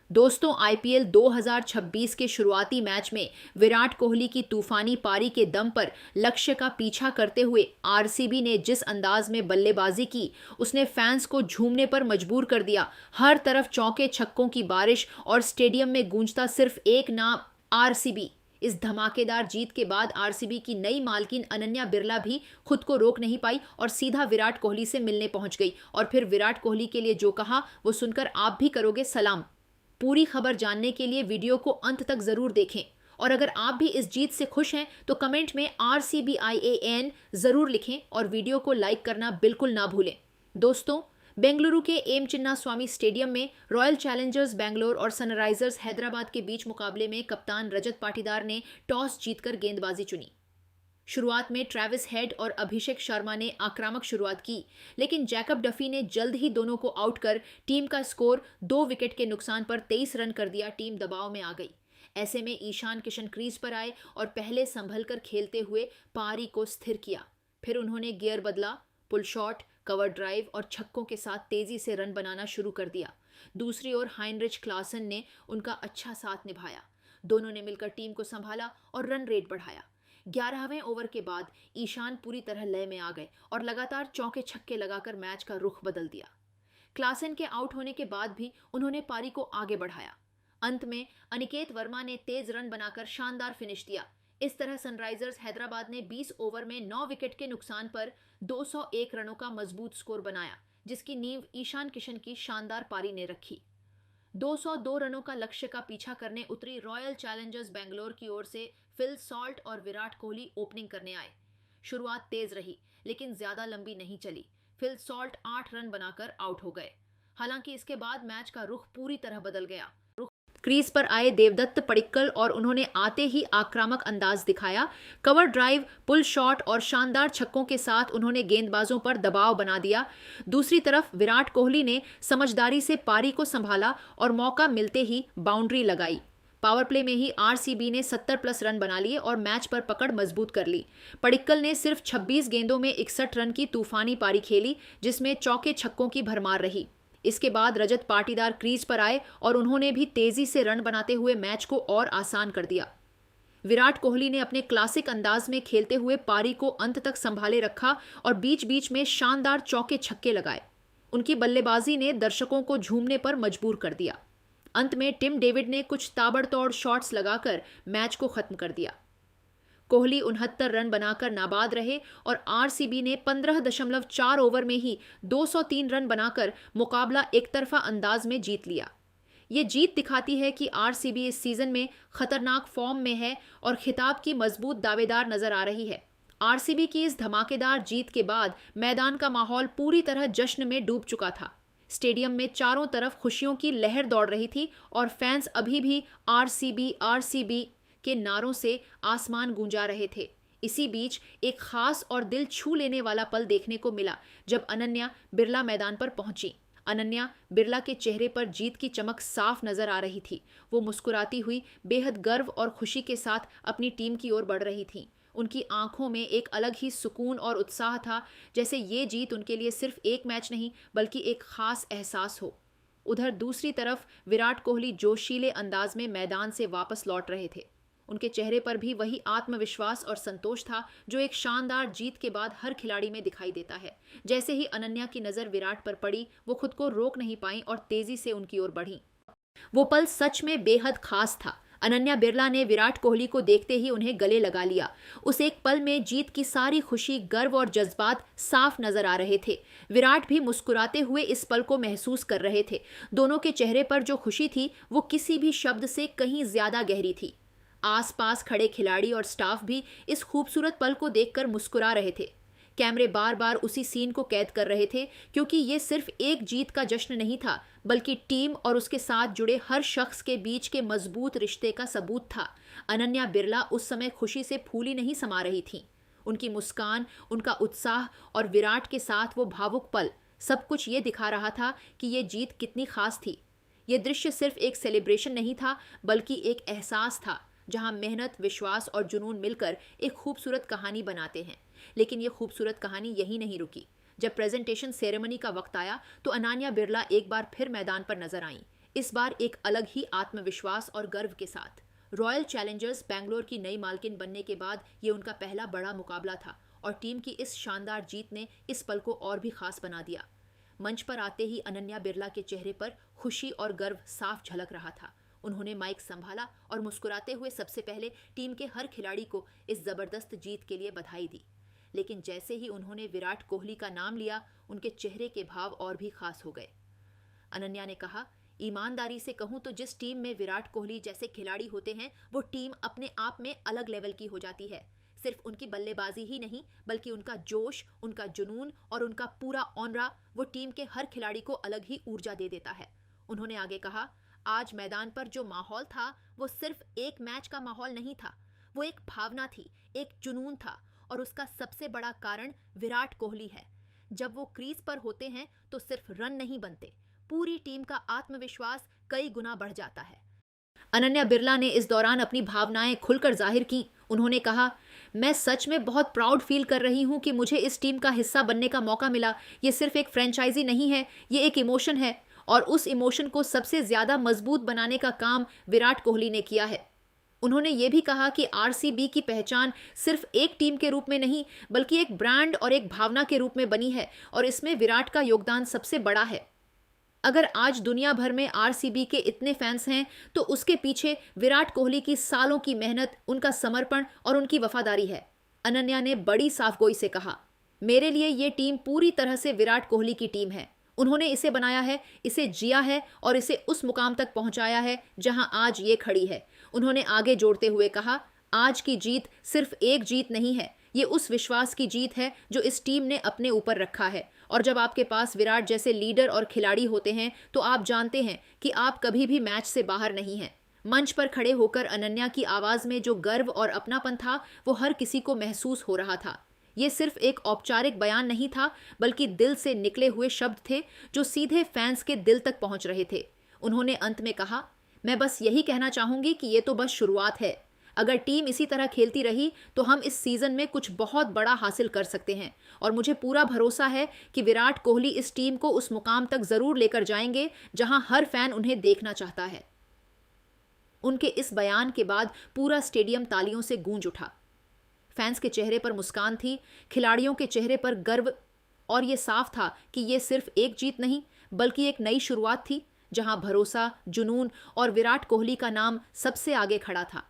दोस्तों, आईपीएल 2026 के शुरुआती मैच में विराट कोहली की तूफानी पारी के दम पर लक्ष्य का पीछा करते हुए आरसीबी ने जिस अंदाज में बल्लेबाजी की, उसने फैंस को झूमने पर मजबूर कर दिया। हर तरफ चौके छक्कों की बारिश और स्टेडियम में गूंजता सिर्फ एक नाम, आरसीबी। इस धमाकेदार जीत के बाद आरसीबी की नई मालकिन अनन्या बिरला भी खुद को रोक नहीं पाई और सीधा विराट कोहली से मिलने पहुंच गई। और फिर विराट कोहली के लिए जो कहा वो सुनकर आप भी करोगे सलाम। पूरी खबर जानने के लिए वीडियो को अंत तक जरूर देखें। और अगर आप भी इस जीत से खुश हैं तो कमेंट में RCBIAN जरूर लिखें और वीडियो को लाइक करना बिल्कुल ना भूलें। दोस्तों, बेंगलुरु के एम चिन्ना स्वामी स्टेडियम में रॉयल चैलेंजर्स बेंगलोर और सनराइजर्स हैदराबाद के बीच मुकाबले में कप्तान रजत पाटीदार ने टॉस जीतकर गेंदबाजी चुनी। शुरुआत में ट्रेविस हेड और अभिषेक शर्मा ने आक्रामक शुरुआत की, लेकिन जैकब डफी ने जल्द ही दोनों को आउट कर टीम का स्कोर 2 विकेट के नुकसान पर 23 रन कर दिया। टीम दबाव में आ गई। ऐसे में ईशान किशन क्रीज पर आए और पहले संभल कर खेलते हुए पारी को स्थिर किया। फिर उन्होंने गियर बदला, पुल शॉट, कवर ड्राइव और छक्कों के साथ तेजी से रन बनाना शुरू कर दिया। दूसरी ओर हाइनरिच क्लासन ने उनका अच्छा साथ निभाया। दोनों ने मिलकर टीम को संभाला और रन रेट बढ़ाया। 11वें ओवर के बाद ईशान पूरी तरह लय में आ गए और लगातार चौके छक्के लगाकर मैच का रुख बदल दिया। क्लासन के आउट होने के बाद भी उन्होंने पारी को आगे बढ़ाया। अंत में अनिकेत वर्मा ने तेज रन बनाकर शानदार फिनिश दिया। इस तरह सनराइजर्स हैदराबाद ने 20 ओवर में 9 विकेट के नुकसान पर 201 रनों का मजबूत स्कोर बनाया, जिसकी नींव ईशान किशन की शानदार पारी ने रखी। 202 रनों का लक्ष्य का पीछा करने उतरी रॉयल चैलेंजर्स बेंगलोर की ओर से फिल सॉल्ट और विराट कोहली ओपनिंग करने आए। शुरुआत तेज रही, लेकिन ज्यादा लंबी नहीं चली। फिल सॉल्ट 8 रन बनाकर आउट हो गए। हालांकि इसके बाद मैच का रुख पूरी तरह बदल गया। क्रीज पर आए देवदत्त पडिक्कल और उन्होंने आते ही आक्रामक अंदाज दिखाया। कवर ड्राइव, पुल शॉट और शानदार छक्कों के साथ उन्होंने गेंदबाजों पर दबाव बना दिया। दूसरी तरफ विराट कोहली ने समझदारी से पारी को संभाला और मौका मिलते ही बाउंड्री लगाई। पावर प्ले में ही आरसीबी ने 70+ रन बना लिए और मैच पर पकड़ मजबूत कर ली। पडिक्कल ने सिर्फ 26 गेंदों में 61 रन की तूफानी पारी खेली, जिसमें चौके छक्कों की भरमार रही। इसके बाद रजत पाटीदार क्रीज पर आए और उन्होंने भी तेजी से रन बनाते हुए मैच को और आसान कर दिया। विराट कोहली ने अपने क्लासिक अंदाज में खेलते हुए पारी को अंत तक संभाले रखा और बीच बीच में शानदार चौके छक्के लगाए। उनकी बल्लेबाजी ने दर्शकों को झूमने पर मजबूर कर दिया। अंत में टिम डेविड ने कुछ ताबड़तोड़ शॉट्स लगाकर मैच को खत्म कर दिया। कोहली 69 रन बनाकर नाबाद रहे और आरसीबी ने 15.4 ओवर में ही 203 रन बनाकर मुकाबला एकतरफा अंदाज में जीत लिया। ये जीत दिखाती है कि आरसीबी इस सीजन में खतरनाक फॉर्म में है और खिताब की मजबूत दावेदार नजर आ रही है। आरसीबी की इस धमाकेदार जीत के बाद मैदान का माहौल पूरी तरह जश्न में डूब चुका था। स्टेडियम में चारों तरफ खुशियों की लहर दौड़ रही थी और फैंस अभी भी आरसीबी आरसीबी के नारों से आसमान गूंजा रहे थे। इसी बीच एक खास और दिल छू लेने वाला पल देखने को मिला जब अनन्या बिरला मैदान पर पहुंची। अनन्या बिरला के चेहरे पर जीत की चमक साफ नजर आ रही थी। वो मुस्कुराती हुई बेहद गर्व और खुशी के साथ अपनी टीम की ओर बढ़ रही थी। उनकी आंखों में एक अलग ही सुकून और उत्साह था, जैसे ये जीत उनके लिए सिर्फ एक मैच नहीं बल्कि एक खास एहसास हो। उधर दूसरी तरफ विराट कोहली जोशीले अंदाज में मैदान से वापस लौट रहे थे। उनके चेहरे पर भी वही आत्मविश्वास और संतोष था जो एक शानदार जीत के बाद हर खिलाड़ी में दिखाई देता है। जैसे ही अनन्या की नज़र विराट पर पड़ी, वो खुद को रोक नहीं पाई और तेजी से उनकी ओर बढ़ी। वो पल सच में बेहद खास था। अनन्या बिरला ने विराट कोहली को देखते ही उन्हें गले लगा लिया। उस एक पल में जीत की सारी खुशी, गर्व और जज्बात साफ नजर आ रहे थे। विराट भी मुस्कुराते हुए इस पल को महसूस कर रहे थे। दोनों के चेहरे पर जो खुशी थी वो किसी भी शब्द से कहीं ज्यादा गहरी थी। आसपास खड़े खिलाड़ी और स्टाफ भी इस खूबसूरत पल को देखकर मुस्कुरा रहे थे। कैमरे बार बार उसी सीन को कैद कर रहे थे, क्योंकि ये सिर्फ एक जीत का जश्न नहीं था बल्कि टीम और उसके साथ जुड़े हर शख्स के बीच के मजबूत रिश्ते का सबूत था। अनन्या बिरला उस समय खुशी से फूली नहीं समा रही थीं। उनकी मुस्कान, उनका उत्साह और विराट के साथ वो भावुक पल, सब कुछ ये दिखा रहा था कि ये जीत कितनी खास थी। ये दृश्य सिर्फ एक सेलिब्रेशन नहीं था बल्कि एक एहसास था, जहां मेहनत, विश्वास और जुनून मिलकर एक खूबसूरत कहानी बनाते हैं। लेकिन ये खूबसूरत कहानी यहीं नहीं रुकी। जब प्रेजेंटेशन सेरेमनी का वक्त आया तो अनन्या बिरला एक बार फिर मैदान पर नजर आईं। इस बार एक अलग ही आत्मविश्वास और गर्व के साथ। रॉयल चैलेंजर्स बैंगलोर की नई मालकिन बनने के बाद ये उनका पहला बड़ा मुकाबला था और टीम की इस शानदार जीत ने इस पल को और भी खास बना दिया। मंच पर आते ही अनन्या बिरला के चेहरे पर खुशी और गर्व साफ झलक रहा था। उन्होंने माइक संभाला और मुस्कुराते हुए सबसे पहले टीम के हर खिलाड़ी को इस जबरदस्त जीत के लिए बधाई दी। लेकिन जैसे ही उन्होंने विराट कोहली का नाम लिया, उनके चेहरे के भाव और भी खास हो गए। अनन्या ने कहा, ईमानदारी से कहूं तो जिस टीम में विराट कोहली जैसे खिलाड़ी होते हैं, वो टीम अपने आप में अलग लेवल की हो जाती है। सिर्फ उनकी बल्लेबाजी ही नहीं, बल्कि उनका जोश, उनका जुनून और उनका पूरा ऑनरा वो टीम के हर खिलाड़ी को अलग ही ऊर्जा दे देता है। उन्होंने आगे कहा, आज मैदान पर जो माहौल था वो सिर्फ एक मैच का माहौल नहीं था, वो एक भावना थी, एक जुनून था और उसका सबसे बड़ा कारण विराट कोहली है। जब वो क्रीज पर होते हैं तो सिर्फ रन नहीं बनते, पूरी टीम का आत्मविश्वास कई गुना बढ़ जाता है। अनन्या बिरला ने इस दौरान अपनी भावनाएं खुलकर जाहिर की। उन्होंने कहा, मैं सच में बहुत प्राउड फील कर रही हूं कि मुझे इस टीम का हिस्सा बनने का मौका मिला। ये सिर्फ एक फ्रेंचाइजी नहीं है, ये एक इमोशन है और उस इमोशन को सबसे ज्यादा मजबूत बनाने का काम विराट कोहली ने किया है। उन्होंने ये भी कहा कि आरसीबी की पहचान सिर्फ एक टीम के रूप में नहीं, बल्कि एक ब्रांड और एक भावना के रूप में बनी है और इसमें विराट का योगदान सबसे बड़ा है। अगर आज दुनिया भर में आरसीबी के इतने फैंस हैं तो उसके पीछे विराट कोहली की सालों की मेहनत, उनका समर्पण और उनकी वफादारी है। अनन्या ने बड़ी साफगोई से कहा, मेरे लिए ये टीम पूरी तरह से विराट कोहली की टीम है। उन्होंने इसे बनाया है, इसे जिया है और इसे उस मुकाम तक पहुंचाया है जहां आज ये खड़ी है। उन्होंने आगे जोड़ते हुए कहा, आज की जीत सिर्फ एक जीत नहीं है, ये उस विश्वास की जीत है जो इस टीम ने अपने ऊपर रखा है। और जब आपके पास विराट जैसे लीडर और खिलाड़ी होते हैं तो आप जानते हैं कि आप कभी भी मैच से बाहर नहीं हैं। मंच पर खड़े होकर अनन्या की आवाज में जो गर्व और अपनापन था वो हर किसी को महसूस हो रहा था। ये सिर्फ एक औपचारिक बयान नहीं था, बल्कि दिल से निकले हुए शब्द थे जो सीधे फैंस के दिल तक पहुंच रहे थे। उन्होंने अंत में कहा, मैं बस यही कहना चाहूंगी कि ये तो बस शुरुआत है। अगर टीम इसी तरह खेलती रही तो हम इस सीजन में कुछ बहुत बड़ा हासिल कर सकते हैं और मुझे पूरा भरोसा है कि विराट कोहली इस टीम को उस मुकाम तक जरूर लेकर जाएंगे जहां हर फैन उन्हें देखना चाहता है। उनके इस बयान के बाद पूरा स्टेडियम तालियों से गूंज उठा। फैंस के चेहरे पर मुस्कान थी, खिलाड़ियों के चेहरे पर गर्व और ये साफ था कि ये सिर्फ एक जीत नहीं, बल्कि एक नई शुरुआत थी जहां भरोसा, जुनून और विराट कोहली का नाम सबसे आगे खड़ा था।